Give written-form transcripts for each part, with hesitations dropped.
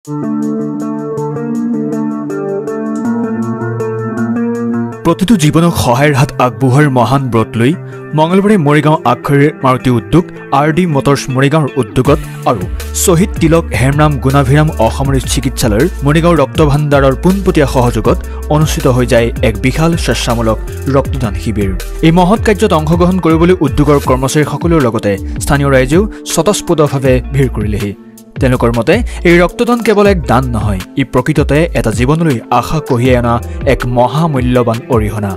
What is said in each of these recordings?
প্ৰতিটো জীৱনক সহায়ৰ হাত আগবঢ়োৱাৰ মহান ব্ৰত লৈ মঙলবাৰে মৰিগাঁও আগশাৰীৰ মাৰুতি উদ্যোগ RD মটৰ্ছ মৰিগাঁৱৰ উদ্যোগত আৰু শ্বহীদ তিলক হেমৰাম গুণাভিৰাম অসামৰিক চিকিৎসালয়ৰ মৰিগাঁও ৰক্ত ভাণ্ডাৰৰ পোনপটীয়া সহযোগত অনুষ্ঠিত হৈ যায় এক বিশাল স্বেচ্ছামূলক ৰক্তদান শিবিৰ। এই মহৎ কাৰ্যত অংশগ্ৰহণ কৰিবলৈ উদ্যোগৰ কৰ্মচাৰীসকলৰ লগতে স্থানীয় ৰাইজেও স্বতঃস্ফূৰ্তভাৱে ভিৰ কৰিলেহি। তেওঁলোকৰ মতে এই ৰক্তদান কেৱল এক দান নহয়, ই প্ৰকৃততে এটা জীৱনলৈ আশা কঢ়িয়াই অনা এক মহামূল্যৱান অৰিহণা।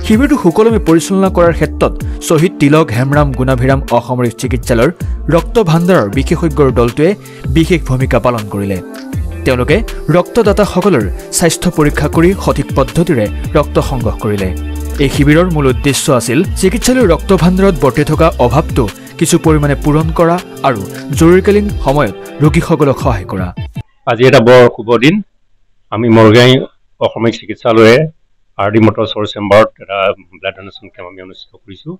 শিবিৰটো সুকলমে পৰিচালনা কৰাৰ ক্ষেত্ৰত শ্বহীদ তিলক হেমৰাম গুণাভিৰাম অসামৰিক চিকিৎসালয়ৰ ৰক্ত ভাণ্ডাৰৰ বিশেষজ্ঞৰ দলটোৱে বিশেষ ভূমিকা পালন কৰিলে। তেওঁলোকে ৰক্তদাতাসকলৰ স্বাস্থ্য পৰীক্ষা কৰি সঠিক পদ্ধতিৰে ৰক্ত সংগ্ৰহ কৰিলে। এই শিবিৰৰ মূল উদ্দেশ্য আছিল চিকিৎসালয়ৰ ৰক্ত ভাণ্ডাৰত বৰ্তি থকা অভাৱটো কিছু পৰিমাণে পূৰণ কৰা আৰু জৰুৰীকালীন সময়ত ৰোগীসকলক সহায় কৰা। আজি এটা বৰ শুভ দিন। আমি মৰিগাঁও অসামৰিক চিকিৎসালয়ে RD মটৰ্ছৰ চেম্বাৰত এটা ব্লাড ডোনেশ্যন কেম্প আমি অনুষ্ঠিত কৰিছোঁ।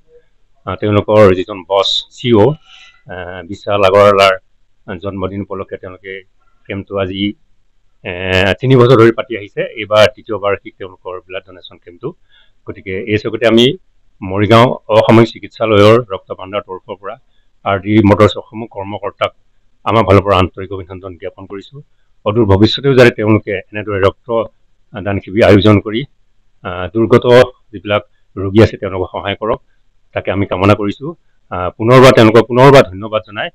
তেওঁলোকৰ যিজন বছ CEO বিশাল আগৰৱালাৰ জন্মদিন উপলক্ষে তেওঁলোকে কেম্পটো আজি 3 বছৰ ধৰি পাতি আহিছে। এইবাৰ তৃতীয় বাৰ্ষিক তেওঁলোকৰ ব্লাড ডোনেশ্যন কেম্পটো। গতিকে এই চকতে আমি মৰিগাঁও অসামৰিক চিকিৎসালয়ৰ ৰক্ত ভাণ্ডাৰ তৰফৰ পৰা RD মটৰ্ছ অসমৰ কৰ্মকৰ্তাক আমাৰ ফালৰ পৰা আন্তৰিক অভিনন্দন জ্ঞাপন কৰিছোঁ। অদূৰ ভৱিষ্যতেও যাতে তেওঁলোকে এনেদৰে ৰক্ত দান শিবিৰ আয়োজন কৰি দুৰ্গত যিবিলাক ৰোগী আছে তেওঁলোকক সহায় কৰক, তাকে আমি কামনা কৰিছোঁ। তেওঁলোকক পুনৰবাৰ ধন্যবাদ জনাই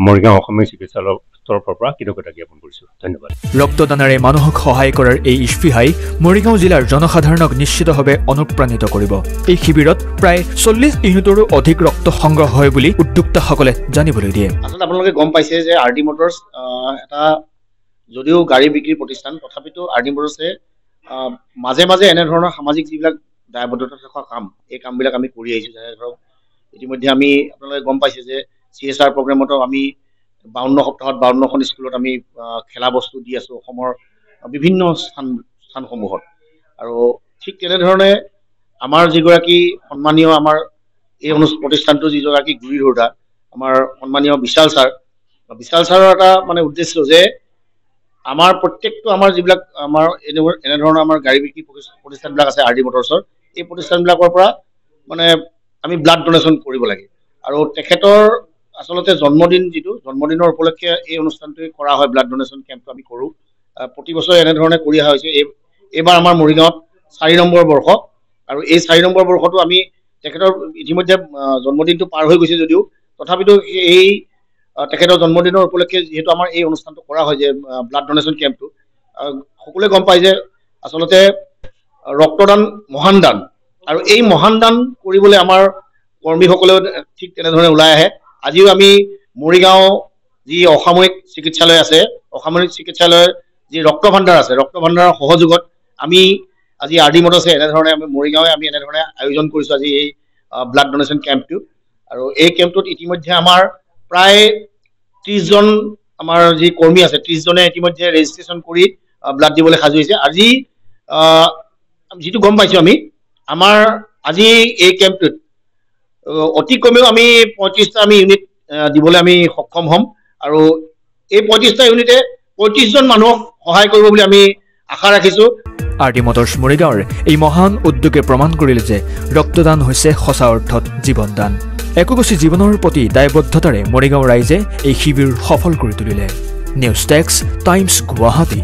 মৰিগাঁও অসামৰিক চিকিৎসালয়ৰ তৰফৰ পৰা কৃতজ্ঞতা জ্ঞাপন কৰিছোঁ। ধন্যবাদ। ৰক্তদানেৰে মানুহক সহায় কৰাৰ এই স্পৃহাই মৰিগাঁও জিলাৰ জনসাধাৰণক নিশ্চিতভাৱে অনুপ্ৰাণিত কৰিব। এই শিবিৰত প্ৰায় 40 ইউনিটৰো অধিক ৰক্ত সংগ্ৰহ হয় বুলি উদ্যোক্তাসকলে জানিবলৈ দিয়ে। আচলতে আপোনালোকে গম পাইছে যে RD মটৰ্ছ এটা যদিও গাড়ী বিক্ৰী প্ৰতিষ্ঠান, তথাপিতো RD মটৰ্ছে মাজে মাজে এনেধৰণৰ সামাজিক যিবিলাক দায়বদ্ধতা থকা কাম, এই কামবিলাক আমি কৰি আহিছোঁ। যেনে ধৰক ইতিমধ্যে আমি আপোনালোকে গম পাইছে যে CSR প্ৰগ্ৰেমতো আমি 52 সপ্তাহত 52খন স্কুলত আমি খেলা বস্তু দি আছোঁ অসমৰ বিভিন্ন স্থানসমূহত। আৰু ঠিক তেনেধৰণে আমাৰ যিগৰাকী সন্মানীয় আমাৰ এই প্ৰতিষ্ঠানটো যিগৰাকী গুৰি ধৰোঁতা আমাৰ সন্মানীয় বিশাল ছাৰৰ এটা মানে উদ্দেশ্য যে আমাৰ প্ৰত্যেকটো আমাৰ যিবিলাক আমাৰ এনেধৰণৰ আমাৰ গাড়ী বিক্ৰী প্ৰতিষ্ঠানবিলাক আছে RD মটৰ্ছৰ, এই প্ৰতিষ্ঠানবিলাকৰ পৰা মানে আমি ব্লাড ডোনেশ্যন কৰিব লাগে। আৰু তেখেতৰ আচলতে জন্মদিনৰ উপলক্ষে এই অনুষ্ঠানটো কৰা হয়। ব্লাড ডোনেশ্যন কেম্পটো আমি কৰোঁ প্ৰতি বছৰে এনেধৰণে কৰি অহা হৈছে। এইবাৰ আমাৰ মৰিগাঁৱত 4 নম্বৰ বৰ্ষ, আৰু এই 4 নম্বৰ বৰ্ষটো আমি তেখেতৰ ইতিমধ্যে জন্মদিনটো পাৰ হৈ গৈছে যদিও তথাপিতো এই তেখেতৰ জন্মদিনৰ উপলক্ষে যিহেতু আমাৰ এই অনুষ্ঠানটো কৰা হয় যে ব্লাড ডোনেশ্যন কেম্পটো, সকলোৱে গম পায় যে আচলতে ৰক্তদান মহান দান, আৰু এই মহান দান কৰিবলৈ আমাৰ কৰ্মীসকলেও ঠিক তেনেধৰণে ওলাই আহে। আজিও আমি মৰিগাঁও যি অসামৰিক চিকিৎসালয় আছে, অসামৰিক চিকিৎসালয়ৰ যি ৰক্ত ভাণ্ডাৰ আছে, ৰক্ত ভাণ্ডাৰৰ সহযোগত আমি আজি RD মটৰ্ছে এনেধৰণে আমি এনেধৰণে আয়োজন কৰিছোঁ আজি এই ব্লাড ডোনেশ্যন কেম্পটো। আৰু এই কেম্পটোত ইতিমধ্যে আমাৰ প্ৰায় 30জন আমাৰ যি কৰ্মী আছে, 30জনে ইতিমধ্যে ৰেজিষ্ট্ৰেশ্যন কৰি ব্লাড দিবলৈ সাজু হৈছে। আজি যিটো গম পাইছোঁ আমাৰ আজি এই কেম্পটোত অতি কমেও আমি 35টা ইউনিট দিবলৈ আমি সক্ষম হ'ম, আৰু এই 35টা ইউনিটে 35জন মানুহক সহায় কৰিব বুলি আমি আশা ৰাখিছোঁ। RD মটৰ্ছ মৰিগাঁৱৰ এই মহান উদ্যোগে প্ৰমাণ কৰিলে যে ৰক্তদান হৈছে সঁচা অৰ্থত জীৱনদান। একোগোচি জীৱনৰ প্ৰতি দায়বদ্ধতাৰে মৰিগাঁও ৰাইজে এই শিবিৰ সফল কৰি তুলিলে। News desk, times Guwahati.